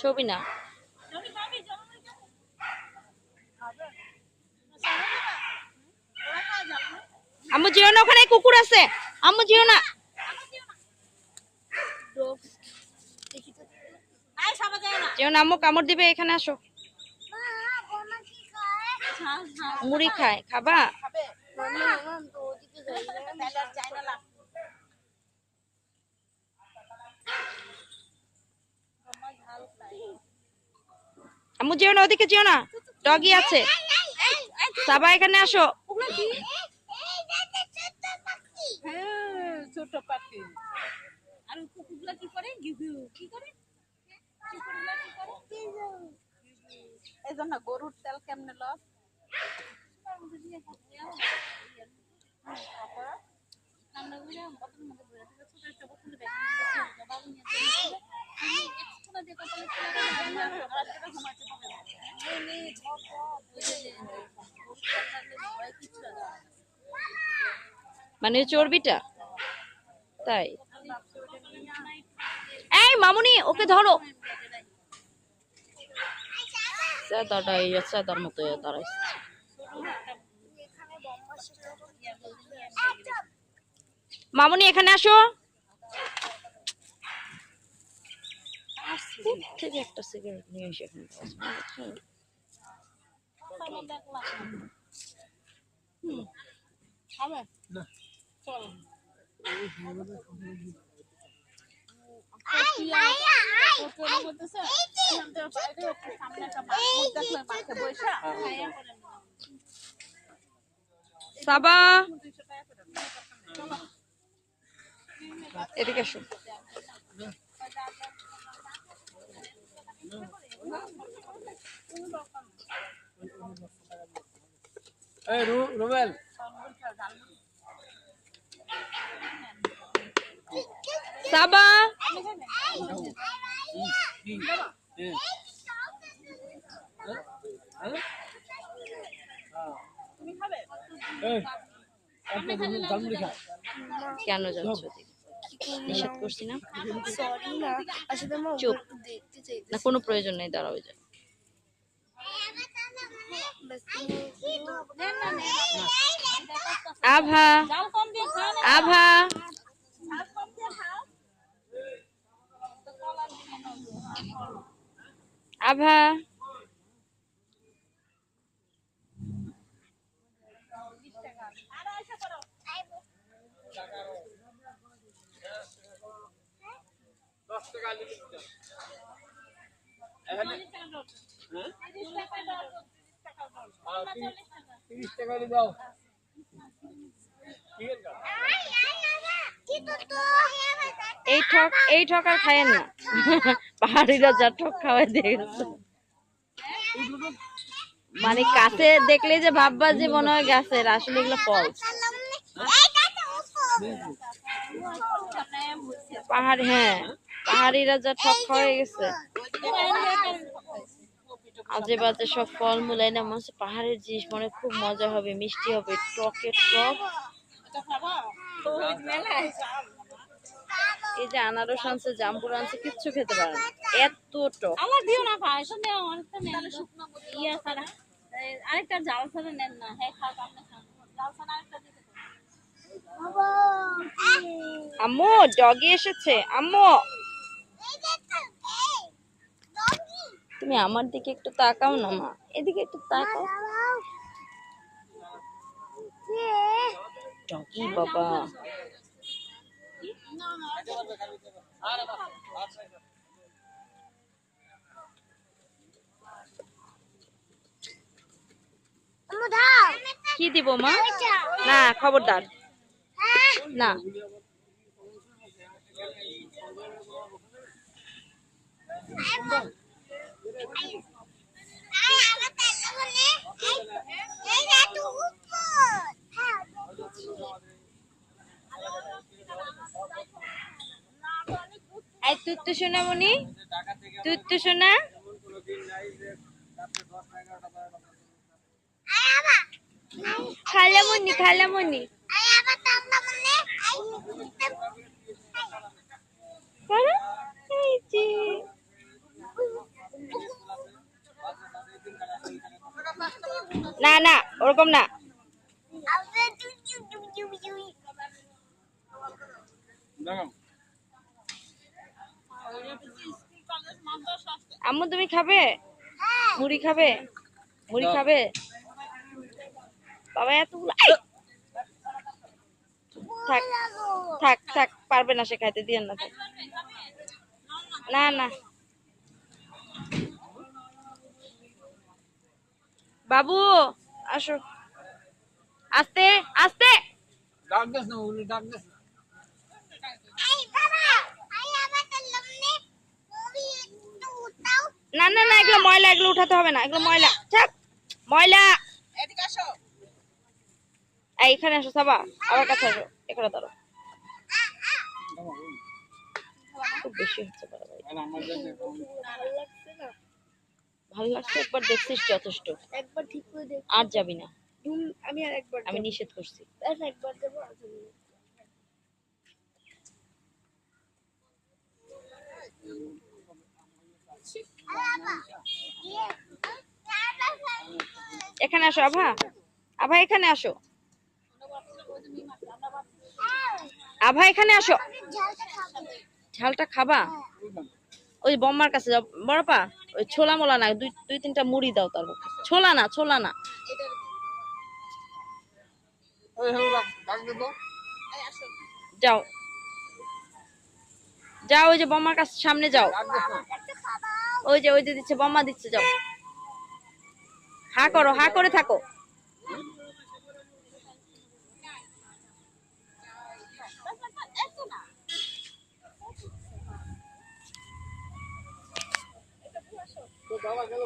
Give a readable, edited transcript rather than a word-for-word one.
ছবি না। আম্মু যেও না, ওখানে কুকুর আছে। আম্মু যেও না, যেও না আম্মু, কামড় দিবে। এখানে আসো। মুড়ি খায়, খাবা? আম্মু যেও না, ওদিকে যেও না, ডগি আছে। সাবা এখানে আসো। ছোট পাখি। আর কুকুরগুলা কি করে? কি করে? এই জন্য গরুর তেল কেমনে লস? মানে চর্বিটা তাই। এই মামুনি, ওকে ধরো। দাদার মতো দাঁড়াইছে। মামুনি এখানে আসো। থেকে একটা সিগারেট নিয়ে এসে এখানে সাবা এদিকে আসো। রুবেল সাবা কেন যাচ্ছ? নিষেধ করছি না? চুপ না, কোনো প্রয়োজন নেই, দাঁড়াও। যায় আভা, আভা আভা দাও। এই ঠক আর খায়েন না। পাহাড়িরা যা ঠক খাওয়াই দিয়ে গেছে। মানে কাছে দেখলে যে ভাববা যে মনে হয় গাছের, আসলে এগুলো ফল। পাহাড়, হ্যাঁ, পাহাড়িরা যা ঠক খাওয়াই গেছে। আজে বাজে সব ফল মূল না, মনে হচ্ছে পাহাড়ের জিনিস মনে খুব মজা হবে, মিষ্টি হবে, টকের টক। এই যে আনারস আনছে, জামপুর আনছে, কিচ্ছু খেতে পারে না, এত টক। আমার দিও না ভাই, শুনে অনেকটা নেন ইয়া ছাড়া, আরেকটা জাল ছাড়া নেন না। হ্যাঁ খাও, আপনি খান জাল ছাড়া আরেকটা দিতে। আম্মু ডগি এসেছে। আম্মু তুমি আমার দিকে একটু তাকাও না মা, এদিকে একটু তাকাও। ডগি বাবা, কি দিব মা? না খবরদার না। এই তুত্তু সোনা মনি, তুত্তু সোনা, খালামনি খালামনি, এই যে না না ওরকম না। দেখো আম্মু তুমি খাবে? মুড়ি খাবে? মুড়ি খাবে? বাবা এতগুলো থাক থাক থাক, পারবে না সে খাইতে, দিয়েন না থাক। না না বাবু আসো, আস্তে আস্তে। ডাক দেস না, উনি ডাক দেস না। না না না, এগুলো ময়লা, এগুলো উঠাতে হবে না, এগুলো ময়লা, থাক ময়লা। এই এখানে আসো সাবা, আমার কাছে আসো, এখানে দাঁড়ো। খুব বেশি হচ্ছে বাড়াবাড়ি। আর আমার কাছে ভালো লাগছে, একবার দেখছিস যথেষ্ট, একবার ঠিক করে দেখ। আর যাবি না, আমি আর একবার আমি নিষেধ করছি। একবার দেবো। এখানে আসো আভা, আভা এখানে আসো, আভা এখানে আসো। ঝালটা খাবা? ওই বম্মার কাছে যাও বড়পা, ওই ছোলা মোলা না, দুই দুই তিনটা মুড়ি দাও তার মুখে। ছোলা না, ছোলা না। ওই হলো ডাক দে তো। যাও যাও, ওই যে বম্মার কাছে সামনে যাও, ডাক দেস না। ওই যে দিচ্ছে, বম্মা দিচ্ছে, যাও। হা করো, হা করে থাকো। তো বাবা গেল।